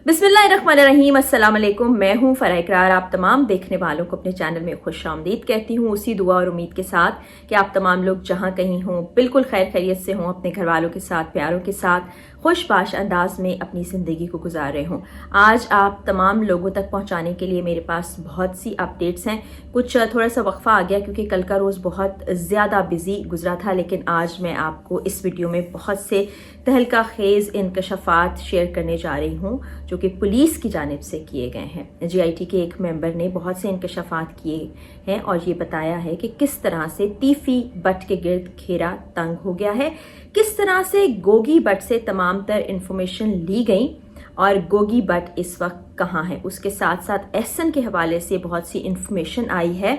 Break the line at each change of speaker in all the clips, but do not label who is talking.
बिस्मिल्लाहिर्रहमानिर्रहीम, अस्सलाम वालेकुम। मैं हूं फराह इकरार। आप तमाम देखने वालों को अपने चैनल में खुश आमदीद कहती हूं, उसी दुआ और उम्मीद के साथ कि आप तमाम लोग जहां कहीं हों बिल्कुल खैर खैरियत से हों, अपने घर वालों के साथ, प्यारों के साथ खुशबाश अंदाज में अपनी ज़िंदगी को गुजार रहे हों। आज आप तमाम लोगों तक पहुंचाने के लिए मेरे पास बहुत सी अपडेट्स हैं। कुछ थोड़ा सा वक्फा आ गया क्योंकि कल का रोज़ बहुत ज़्यादा बिजी गुजरा था, लेकिन आज मैं आपको इस वीडियो में बहुत से तहलका खेज़ इंकशाफात शेयर करने जा रही हूँ जो कि पुलिस की जानिब से किए गए हैं। जीआईटी के एक मेंबर ने बहुत से इंकशाफात किए हैं और ये बताया है कि किस तरह से तीफी बट के गिर्द घेरा तंग हो गया है, किस तरह से गोगी बट से तमाम तर इंफॉर्मेशन ली गई और गोगी बट इस वक्त कहाँ है। उसके साथ साथ एहसन के हवाले से बहुत सी इंफॉर्मेशन आई है।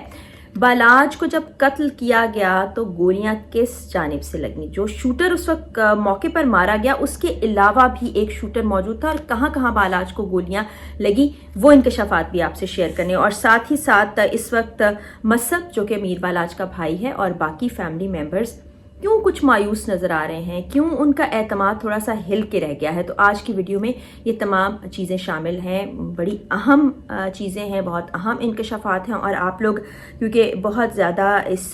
बालाज को जब कत्ल किया गया तो गोलियां किस जानिब से लगी, जो शूटर उस वक्त मौके पर मारा गया उसके अलावा भी एक शूटर मौजूद था और कहां कहां बालाज को गोलियां लगी, वो इंकशाफात भी आपसे शेयर करने। और साथ ही साथ इस वक्त मसद जो कि मीर बालाज का भाई है और बाकी फैमिली मेंबर्स क्यों कुछ मायूस नज़र आ रहे हैं, क्यों उनका एतमाद थोड़ा सा हिल के रह गया है। तो आज की वीडियो में ये तमाम चीज़ें शामिल हैं, बड़ी अहम चीज़ें हैं, बहुत अहम इंकशाफात हैं और आप लोग क्योंकि बहुत ज़्यादा इस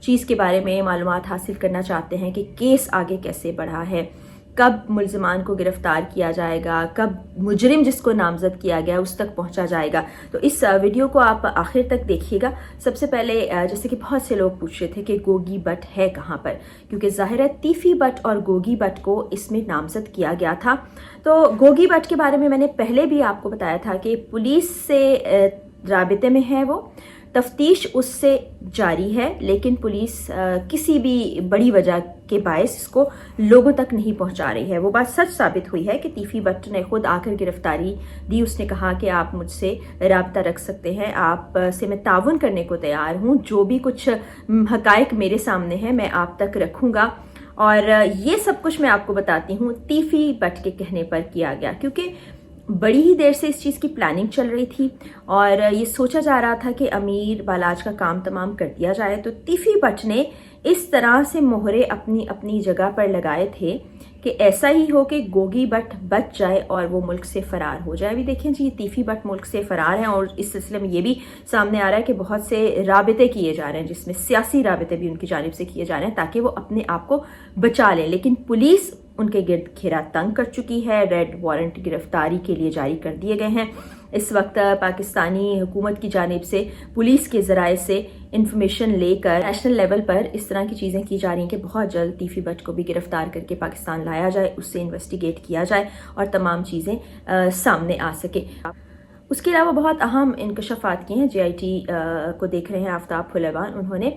चीज़ के बारे में मालूमात हासिल करना चाहते हैं कि केस आगे कैसे बढ़ा है, कब मुल्ज़िमान को गिरफ्तार किया जाएगा, कब मुजरिम जिसको नामजद किया गया उस तक पहुंचा जाएगा, तो इस वीडियो को आप आखिर तक देखिएगा। सबसे पहले जैसे कि बहुत से लोग पूछ रहे थे कि गोगी बट है कहाँ पर, क्योंकि ज़ाहिर है तीफी बट और गोगी बट को इसमें नामजद किया गया था। तो गोगी बट के बारे में मैंने पहले भी आपको बताया था कि पुलिस से राबिते में है, वो तफ्तीश उससे जारी है, लेकिन पुलिस किसी भी बड़ी वजह के बायस इसको लोगों तक नहीं पहुंचा रही है। वो बात सच साबित हुई है कि तीफी बट ने खुद आकर गिरफ्तारी दी। उसने कहा कि आप मुझसे राब्ता रख सकते हैं, आप से मैं ताउन करने को तैयार हूं, जो भी कुछ हकायक मेरे सामने है मैं आप तक रखूंगा। और ये सब कुछ मैं आपको बताती हूँ तीफी बट के कहने पर किया गया, क्योंकि बड़ी ही देर से इस चीज़ की प्लानिंग चल रही थी और ये सोचा जा रहा था कि अमीर बालाज का काम तमाम कर दिया जाए। तो तीफी बट ने इस तरह से मोहरे अपनी अपनी जगह पर लगाए थे कि ऐसा ही हो कि गोगी बट बच जाए और वो मुल्क से फरार हो जाए। अभी देखें जी, तीफी बट मुल्क से फरार हैं और इस सिलसिले में ये भी सामने आ रहा है कि बहुत से राबिते किए जा रहे हैं, जिसमें सियासी राबिते भी उनकी जानिब से किए जा रहे हैं ताकि वो अपने आप को बचा लें। लेकिन पुलिस उनके गिर्द घेरा तंग कर चुकी है, रेड वारंट गिरफ्तारी के लिए जारी कर दिए गए हैं। इस वक्त पाकिस्तानी हुकूमत की जानिब से पुलिस के ज़राए से इंफॉर्मेशन लेकर नेशनल लेवल पर इस तरह की चीज़ें की जा रही हैं कि बहुत जल्द तीफी बट को भी गिरफ्तार करके पाकिस्तान लाया जाए, उससे इन्वेस्टिगेट किया जाए और तमाम चीज़ें सामने आ सके। उसके अलावा बहुत अहम इंकशाफात किए हैं। जीआईटी को देख रहे हैं आफ्ताब फुलवान, उन्होंने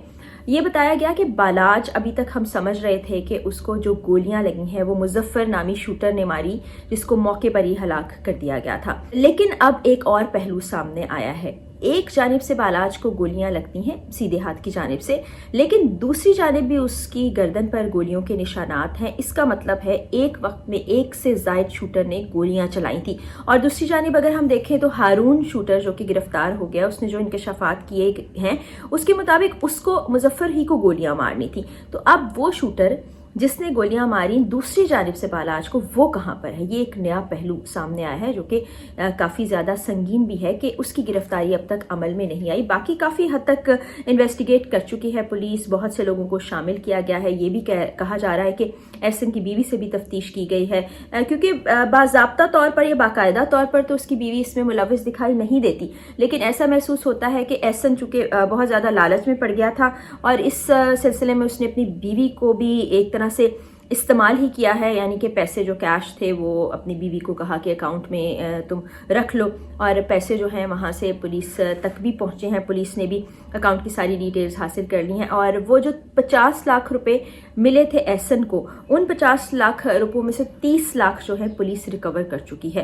ये बताया गया कि बालाज अभी तक हम समझ रहे थे कि उसको जो गोलियां लगी हैं वो मुजफ्फर नामी शूटर ने मारी, जिसको मौके पर ही हलाक कर दिया गया था। लेकिन अब एक और पहलू सामने आया है। एक जानिब से बालाज को गोलियां लगती हैं सीधे हाथ की जानिब से, लेकिन दूसरी जानिब भी उसकी गर्दन पर गोलियों के निशानात हैं। इसका मतलब है एक वक्त में एक से जायद शूटर ने गोलियां चलाई थी। और दूसरी जानिब अगर हम देखें तो हारून शूटर जो कि गिरफ्तार हो गया, उसने जो इंकशाफात किए हैं उसके मुताबिक उसको मुजफ्फर ही को गोलियां मारनी थी। तो अब वो शूटर जिसने गोलियां मारी दूसरी जानिब से बालाज को, वो कहां पर है, ये एक नया पहलू सामने आया है जो कि काफ़ी ज़्यादा संगीन भी है कि उसकी गिरफ्तारी अब तक अमल में नहीं आई। बाकी काफ़ी हद तक इन्वेस्टिगेट कर चुकी है पुलिस, बहुत से लोगों को शामिल किया गया है। ये भी कहा जा रहा है कि एहसन की बीवी से भी तफ्तीश की गई है, क्योंकि बाज़ाब्ता तौर पर या बाकायदा तौर पर तो उसकी बीवी इसमें मुलविस दिखाई नहीं देती, लेकिन ऐसा महसूस होता है कि एहसन चूँकि बहुत ज़्यादा लालच में पड़ गया था और इस सिलसिले में उसने अपनी बीवी को भी एक तरह से इस्तेमाल ही किया है, यानी कि पैसे जो कैश थे वो अपनी बीवी को कहा कि अकाउंट में तुम रख लो, और पैसे जो हैं वहाँ से पुलिस तक भी पहुँचे हैं। पुलिस ने भी अकाउंट की सारी डिटेल्स हासिल कर ली हैं और वो जो 50 लाख रुपए मिले थे एहसन को, उन 50 लाख रुपयों में से 30 लाख जो है पुलिस रिकवर कर चुकी है।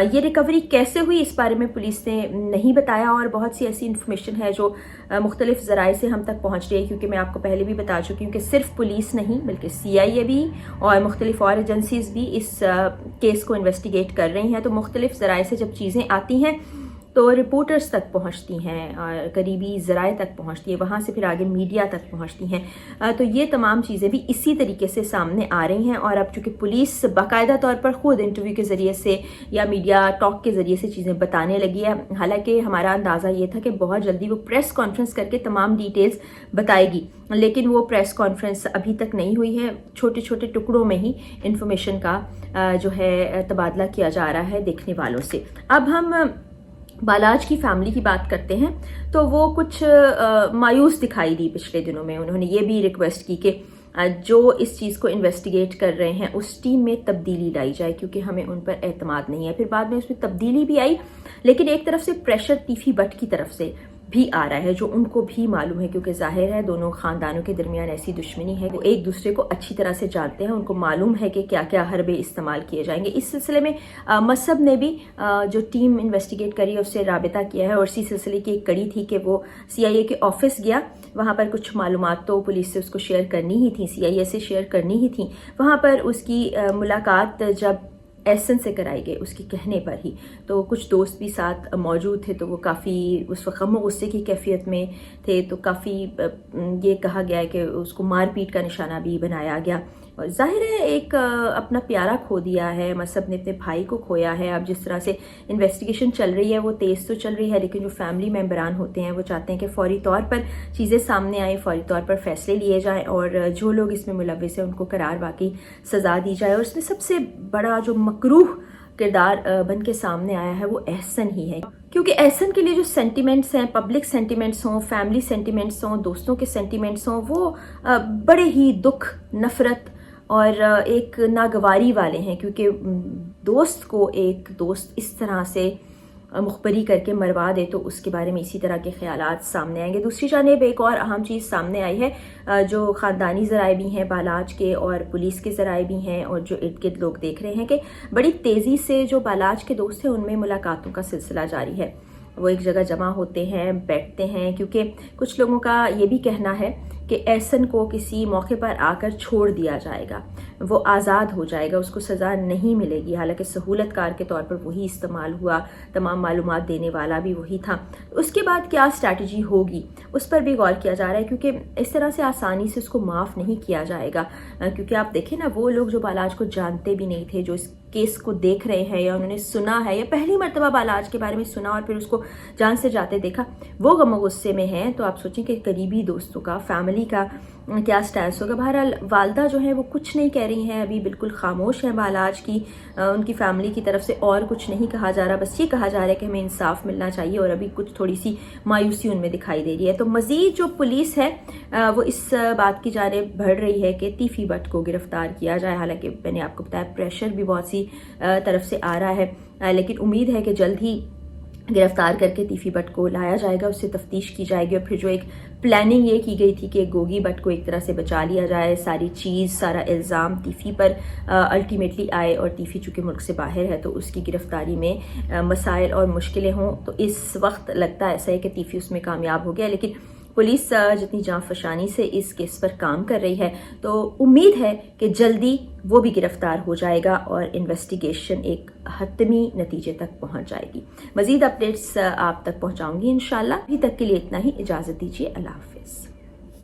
ये रिकवरी कैसे हुई इस बारे में पुलिस ने नहीं बताया और बहुत सी ऐसी इन्फॉर्मेशन है जो मुख्तलिफ ज़राए से हम तक पहुँच रही है, क्योंकि मैं आपको पहले भी बता चुकी हूँ कि सिर्फ पुलिस नहीं बल्कि CIA भी और मुख्तलिफ और एजेंसीज भी इस केस को इन्वेस्टिगेट कर रही हैं। तो मुख्तलिफ ज़राए से जब चीज़ें आती हैं تو رپورٹرز تک پہنچتی ہیں اور قریبی ذرائع تک پہنچتی ہیں، وہاں سے پھر آگے میڈیا تک پہنچتی ہیں. تو یہ تمام چیزیں بھی اسی طریقے سے سامنے آ رہی ہیں. اور اب چونکہ پولیس باقاعدہ طور پر خود انٹرویو کے ذریعے سے یا میڈیا ٹاک کے ذریعے سے چیزیں بتانے لگی ہے. حالانکہ ہمارا اندازہ یہ تھا کہ بہت جلدی وہ پریس کانفرنس کر کے تمام ڈیٹیلز بتائے گی، لیکن وہ پریس کانفرنس ابھی تک نہیں ہوئی ہے. چھوٹے چھوٹے ٹکڑوں میں ہی انفارمیشن کا جو ہے تبادلہ کیا جا رہا ہے دیکھنے والوں سے. اب ہم بالاج کی فیملی کی بات کرتے ہیں تو وہ کچھ مایوس دکھائی دی پچھلے دنوں میں. انہوں نے یہ بھی ریکویسٹ کی کہ جو اس چیز کو انویسٹیگیٹ کر رہے ہیں اس ٹیم میں تبدیلی لائی جائے کیونکہ ہمیں ان پر اعتماد نہیں ہے. پھر بعد میں اس میں تبدیلی بھی آئی، لیکن ایک طرف سے پریشر تیفی بٹ کی طرف سے بھی آ رہا ہے جو ان کو بھی معلوم ہے، کیونکہ ظاہر ہے دونوں خاندانوں کے درمیان ایسی دشمنی ہے، وہ ایک دوسرے کو اچھی طرح سے جانتے ہیں، ان کو معلوم ہے کہ کیا کیا حربے استعمال کیے جائیں گے. اس سلسلے میں مصب نے بھی جو ٹیم انویسٹیگیٹ کری ہے اس سے رابطہ کیا ہے، اور اسی سلسلے کی ایک کڑی تھی کہ وہ CIA کے آفس گیا. وہاں پر کچھ معلومات تو پولیس سے اس کو شیئر کرنی ہی تھی، CIA سے شیئر کرنی ہی تھی. وہاں پر اس کی ملاقات جب احسن سے کرائی گئی اس کے کہنے پر ہی، تو کچھ دوست بھی ساتھ موجود تھے تو وہ کافی اس وقت غم و غصے کی کیفیت میں تھے. تو کافی یہ کہا گیا ہے کہ اس کو مار پیٹ کا نشانہ بھی بنایا گیا. اور ظاہر ہے ایک اپنا پیارا کھو دیا ہے، مصب نے اپنے بھائی کو کھویا ہے. اب جس طرح سے انویسٹیگیشن چل رہی ہے وہ تیز تو چل رہی ہے، لیکن جو فیملی ممبران ہوتے ہیں وہ چاہتے ہیں کہ فوری طور پر چیزیں سامنے آئیں، فوری طور پر فیصلے لیے جائیں اور جو لوگ اس میں ملوث ہیں ان کو قرار واقعی سزا دی جائے. اور اس میں سب سے بڑا جو مکروہ کردار بن کے سامنے آیا ہے وہ احسن ہی ہے، کیونکہ احسن کے لیے جو سینٹیمنٹس ہیں، پبلک سینٹیمنٹس ہوں، فیملی سینٹیمنٹس ہوں، دوستوں کے سینٹیمنٹس ہوں، وہ بڑے ہی دکھ، نفرت اور ایک ناگواری والے ہیں. کیونکہ دوست کو ایک دوست اس طرح سے مخبری کر کے مروا دے تو اس کے بارے میں اسی طرح کے خیالات سامنے آئیں گے. دوسری جانب ایک اور اہم چیز سامنے آئی ہے، جو خاندانی ذرائع بھی ہیں بالاج کے اور پولیس کے ذرائع بھی ہیں اور جو ارد گرد لوگ دیکھ رہے ہیں کہ بڑی تیزی سے جو بالاج کے دوست ہیں ان میں ملاقاتوں کا سلسلہ جاری ہے. وہ ایک جگہ جمع ہوتے ہیں، بیٹھتے ہیں، کیونکہ کچھ لوگوں کا یہ بھی کہنا ہے کہ احسن کو کسی موقع پر آ کر چھوڑ دیا جائے گا، وہ آزاد ہو جائے گا، اس کو سزا نہیں ملے گی. حالانکہ سہولت کار کے طور پر وہی استعمال ہوا، تمام معلومات دینے والا بھی وہی تھا. اس کے بعد کیا اسٹریٹجی ہوگی اس پر بھی غور کیا جا رہا ہے، کیونکہ اس طرح سے آسانی سے اس کو معاف نہیں کیا جائے گا. کیونکہ آپ دیکھیں نا، وہ لوگ جو بالاج کو جانتے بھی نہیں تھے، جو اس کیس کو دیکھ رہے ہیں یا انہوں نے سنا ہے یا پہلی مرتبہ بالاج کے بارے میں سنا اور پھر اس کو جان سے جاتے دیکھا، وہ غم و غصے میں ہیں. تو آپ سوچیں کہ قریبی دوستوں کا، فیملی کا کیا سٹیٹس ہوگا. بہرحال والدہ جو ہیں وہ کچھ نہیں کہہ رہی ہیں، ابھی بالکل خاموش ہیں بالاج کی، ان کی فیملی کی طرف سے اور کچھ نہیں کہا جا رہا، بس یہ کہا جا رہا ہے کہ ہمیں انصاف ملنا چاہیے. اور ابھی کچھ تھوڑی سی مایوسی ان میں دکھائی دے رہی ہے. تو مزید جو پولیس ہے وہ اس بات کی جانب بڑھ رہی ہے کہ تیفی بٹ کو گرفتار کیا جائے. حالانکہ میں نے آپ کو بتایا پریشر بھی بہت سی طرف سے آ رہا ہے، لیکن امید ہے کہ جلد ہی گرفتار کر کے تیفی بٹ کو لایا جائے گا، اس سے تفتیش کی جائے گی. اور پھر جو ایک پلاننگ یہ کی گئی تھی کہ گوگی بٹ کو ایک طرح سے بچا لیا جائے، ساری چیز، سارا الزام تیفی پر الٹیمیٹلی آئے، اور تیفی چونکہ ملک سے باہر ہے تو اس کی گرفتاری میں مسائل اور مشکلیں ہوں. تو اس وقت لگتا ہے ایسا ہے کہ تیفی اس میں کامیاب ہو گیا، لیکن پولیس جتنی جاں فشانی سے اس کیس پر کام کر رہی ہے تو امید ہے کہ جلدی وہ بھی گرفتار ہو جائے گا اور انویسٹیگیشن ایک حتمی نتیجے تک پہنچ جائے گی. مزید اپڈیٹس آپ تک پہنچاؤں گی انشاءاللہ. ابھی تک کے لیے اتنا ہی، اجازت دیجیے، اللہ حافظ.